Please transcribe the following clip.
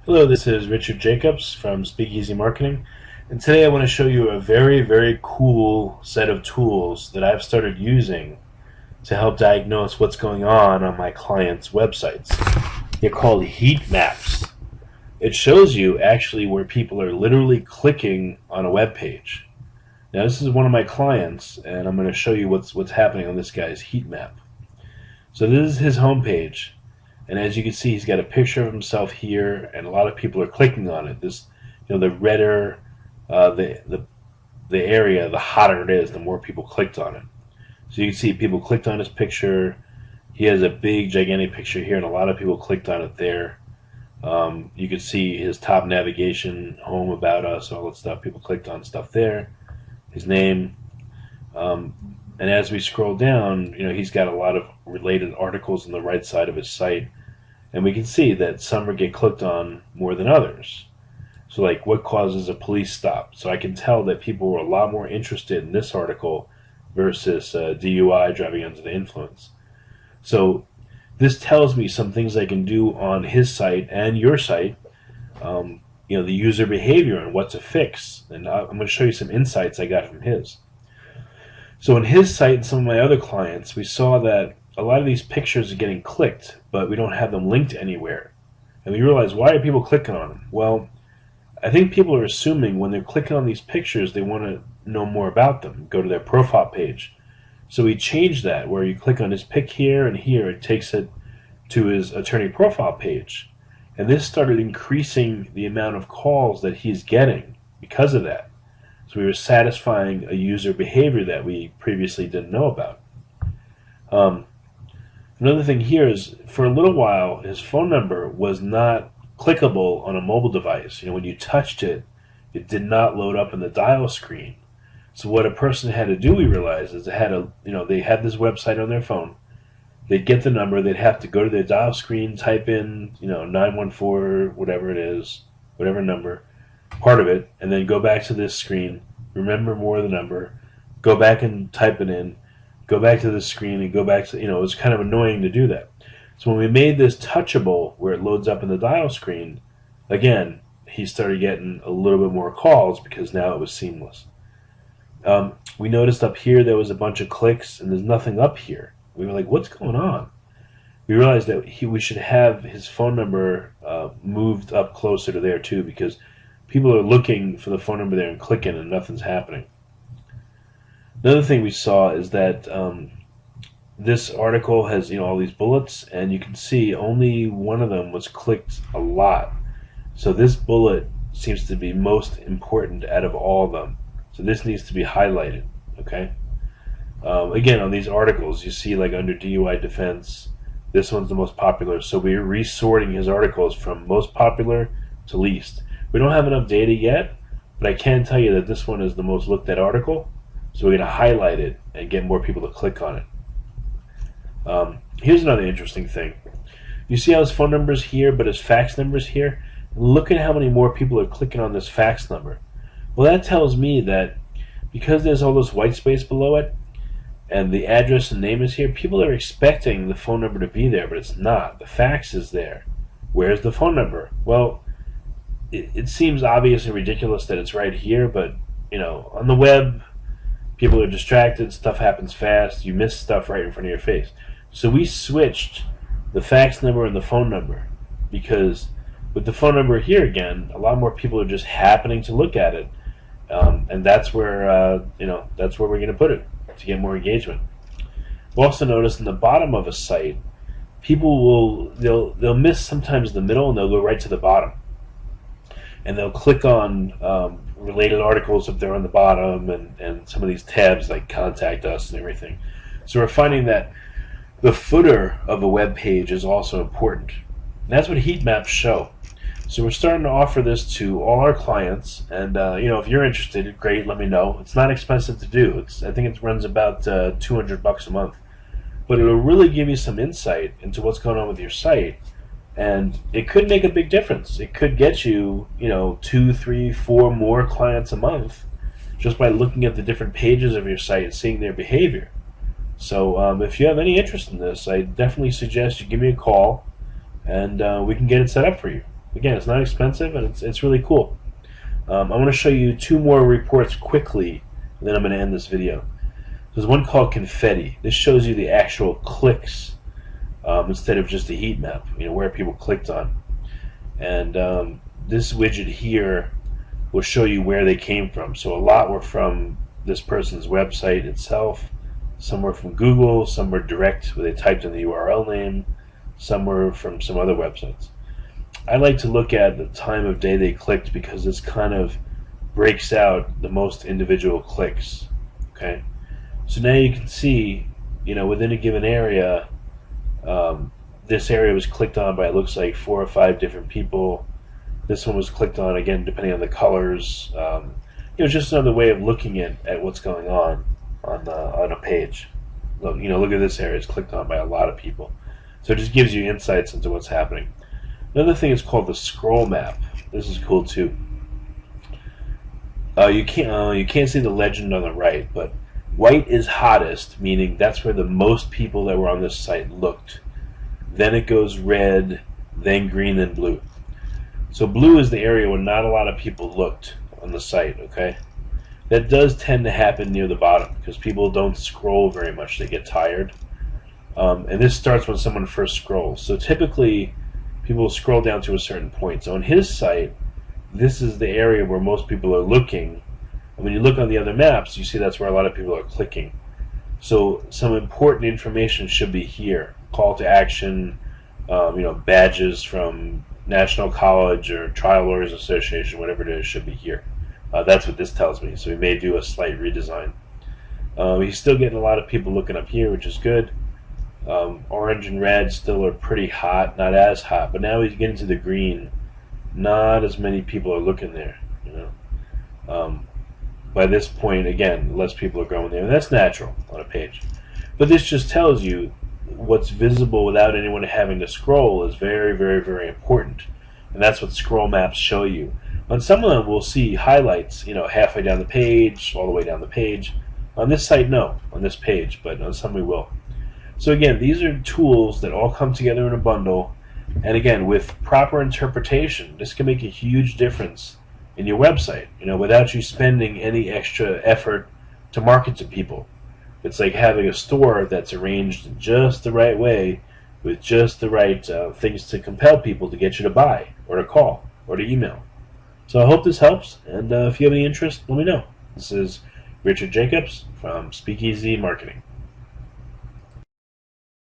Hello, this is Richard Jacobs from Speakeasy Marketing, and today I want to show you a very cool set of tools that I've started using to help diagnose what's going on my clients' websites. They're called Heatmaps. It shows you actually where people are literally clicking on a web page. Now this is one of my clients, and I'm going to show you what's happening on this guy's heat map. So this is his homepage. And as you can see, he's got a picture of himself here, and a lot of people are clicking on it. The redder the area, the hotter it is, the more people clicked on it. So you can see people clicked on his picture. He has a big, gigantic picture here, and a lot of people clicked on it there. You can see his top navigation, home, about us, all that stuff. People clicked on stuff there. His name. And as we scroll down, he's got a lot of related articles on the right side of his site, and we can see that some get clicked on more than others. So like, what causes a police stop? So I can tell that people were a lot more interested in this article versus DUI, driving under the influence. So this tells me some things I can do on his site and your site, the user behavior and what to fix. And I'm going to show you some insights I got from his. So in his site and some of my other clients, we saw that a lot of these pictures are getting clicked, but we don't have them linked anywhere. And we realized, why are people clicking on them? Well, I think people are assuming when they're clicking on these pictures, they want to know more about them, go to their profile page. So we changed that, where you click on his pic here and here, it takes it to his attorney profile page. And this started increasing the amount of calls that he's getting because of that. So we were satisfying a user behavior that we previously didn't know about. Another thing here is, for a little while, his phone number was not clickable on a mobile device. When you touched it, it did not load up in the dial screen. So what a person had to do, we realized, is they had this website on their phone. They'd get the number, they'd have to go to their dial screen, type in, 914, whatever it is, whatever number, part of it, and then go back to this screen, remember more of the number, go back and type it in, go back to this screen, and go back to, it was kind of annoying to do that. So when we made this touchable, where it loads up in the dial screen, again, he started getting a little bit more calls because now it was seamless. We noticed up here there was a bunch of clicks, and there's nothing up here. We were like, what's going on? We realized that we should have his phone number moved up closer to there too, because people are looking for the phone number there and clicking, and nothing's happening. Another thing we saw is that this article has all these bullets, and you can see only one of them was clicked a lot. So this bullet seems to be most important out of all of them. So this needs to be highlighted. Okay. Again, on these articles, you see, like, under DUI defense, this one's the most popular. So we're resorting his articles from most popular to least. We don't have enough data yet, but I can tell you that this one is the most looked at article. So we're going to highlight it and get more people to click on it. Here's another interesting thing. You see how his phone number is here, but his fax number is here? Look at how many more people are clicking on this fax number. Well, that tells me that because there's all this white space below it, and the address and name is here, people are expecting the phone number to be there, but it's not. The fax is there. Where's the phone number? Well, it seems obvious and ridiculous that it's right here, but on the web, people are distracted, stuff happens fast, you miss stuff right in front of your face. So we switched the fax number and the phone number, because with the phone number here again, a lot more people are just happening to look at it, and that's where that's where we're going to put it to get more engagement. We'll also notice in the bottom of a site, people they'll miss sometimes the middle, and they'll go right to the bottom, and they'll click on related articles if they're on the bottom, and some of these tabs like contact us and everything. So we're finding that the footer of a web page is also important, and that's what heat maps show. So we're starting to offer this to all our clients, and if you're interested, great, let me know. It's not expensive to do. I think it runs about $200 a month, but it'll really give you some insight into what's going on with your site, and it could make a big difference. It could get you 2, 3, 4 more clients a month just by looking at the different pages of your site and seeing their behavior. So if you have any interest in this, I definitely suggest you give me a call, and we can get it set up for you. again, it's not expensive, and it's really cool. I'm going to show you two more reports quickly, and then I'm going to end this video. There's one called Confetti. This shows you the actual clicks instead of just a heat map, where people clicked on. And this widget here will show you where they came from. So a lot were from this person's website itself. Some were from Google, some were direct where they typed in the URL name, some were from some other websites. I like to look at the time of day they clicked because this kind of breaks out the most individual clicks. Okay, so now you can see, within a given area, this area was clicked on by, it looks like, 4 or 5 different people. This one was clicked on, again, depending on the colors. Just another way of looking at what's going on a page. Look at this area. It's clicked on by a lot of people. So it just gives you insights into what's happening. Another thing is called the scroll map. This is cool too. You can't see the legend on the right, but white is hottest, meaning that's where the most people that were on this site looked. Then it goes red, then green, then blue. So blue is the area where not a lot of people looked on the site, okay? That does tend to happen near the bottom because people don't scroll very much. They get tired. And this starts when someone first scrolls. So typically, people will scroll down to a certain point. So on his site, this is the area where most people are looking. And when you look on the other maps, you see that's where a lot of people are clicking. So some important information should be here. Call to action, badges from National College or Trial Lawyers Association, whatever it is, should be here. That's what this tells me. So we may do a slight redesign. He's still getting a lot of people looking up here, which is good. Orange and red still are pretty hot, not as hot, but now he's getting to the green. Not as many people are looking there. By this point, again, less people are going there, and that's natural on a page. But this just tells you what's visible without anyone having to scroll is very, very, very important, and that's what scroll maps show you. On some of them, we'll see highlights, halfway down the page, all the way down the page. On this site, no, on this page, but on some we will. So again, these are tools that all come together in a bundle, and again, with proper interpretation, this can make a huge difference in your website, without you spending any extra effort to market to people. It's like having a store that's arranged in just the right way, with just the right things to compel people to get you to buy, or to call, or to email. So I hope this helps, and if you have any interest, let me know. This is Richard Jacobs from Speakeasy Marketing.